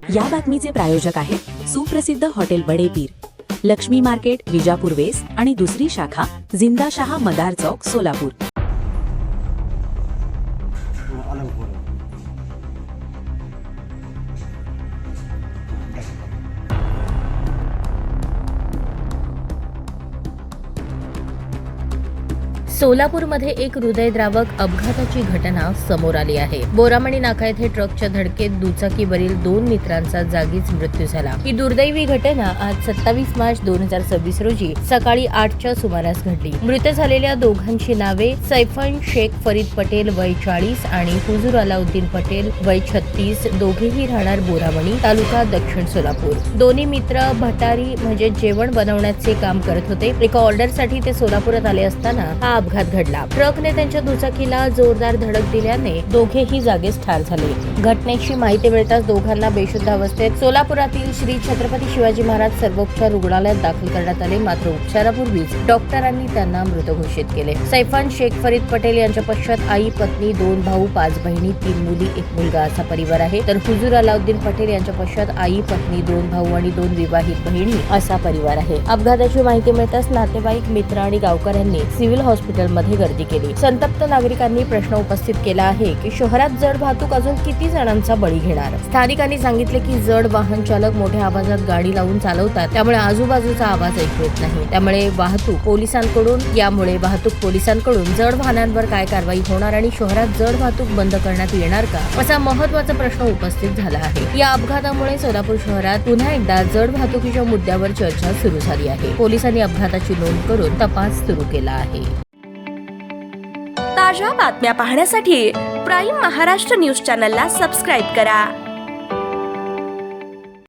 या बातमीचे प्रायोजक आहेत सुप्रसिद्ध hotel Badepir, Lakshmi market, Vijapur west आणि दुसरी शाखा जिंदाशहा मदार चौक, सोलापूर। सोलापूरमध्ये एक हृदयद्रावक अपघाताची घटना समोर आली आहे। बोरामणी नाका येथे ट्रकच्या धडकेत दुचाकीवरील 2 मित्रांचा जागीच मृत्यू झाला। ही दुर्दैवी घटना आज 27 मार्च 2026 रोजी सकाळी 8च्या सुमारास घडली। मृत झालेल्या दोघांची नावे सैफन शेख फरीद पटेल वय 40 आणि हुजूर अलाउद्दीन पटेल वय 36, दोघेही राहणार बोरामणी, तालुका दक्षिण सोलापूर। दोन्ही मित्र भटारी म्हणजे जेवण बनवण्याचे काम करत होते। एका ऑर्डरसाठी ते सोलापुरात आले असताना हा अपघात घडला। ट्रकने त्यांच्या दुचाकीला जोरदार धडक दिल्याने दोघेही जागीच ठार झाले। घटनेची माहिती मिळताच दोघांना बेशुद्ध अवस्थेत सोलापुरातील श्री छत्रपती शिवाजी महाराज सर्वोपचार रुग्णालयात दाखल करण्यात आले, मात्र उपचारापूर्वीच डॉक्टरांनी त्यांना मृत घोषित केले। सैफान शेख फरीद पटेल यांच्या पश्चात आई, पत्नी, 2 भाऊ, 5 बहिणी, 3 मुली, 1 मुलगा असा परिवार आहे, तर हुजूर अलाउद्दीन पटेल यांच्या पश्चात आई, पत्नी, 2 भाऊ आणि 2 विवाहित बहिणी असा परिवार आहे। अपघाताची माहिती मिळताच नातेवाईक, मित्र आणि गावकऱ्यांनी सिव्हिल हॉस्पिटलमध्ये गर्दी केली। संतप्त नागरिकांनी प्रश्न उपस्थित केला आहे की शहरात जड वाहतूक अजून किती जणांचा बळी घेणार। स्थानिकांनी सांगितले की जड वाहन चालक मोठ्या आवाजात गाडी लावून चालवतात, त्यामुळे आजूबाजूचा आवाज ऐकू येत नाही। त्यामुळे वाहतूक पोलिसांकडून जड वाहनांवर काय कारवाई होणार आणि शहरात जड वाहतूक बंद करण्यात येणार का, असा महत्त्वाचा प्रश्न उपस्थित झाला आहे। या अपघातामुळे सोलापूर शहरात पुन्हा एकदा जड वाहतुकीच्या मुद्द्यावर चर्चा सुरू झाली आहे। पोलिसांनी अपघाताची नोंद करून तपास सुरू केला आहे। ताज्या बातम्या पाहण्यासाठी प्राईम महाराष्ट्र न्यूज चॅनलला सबस्क्राईब करा।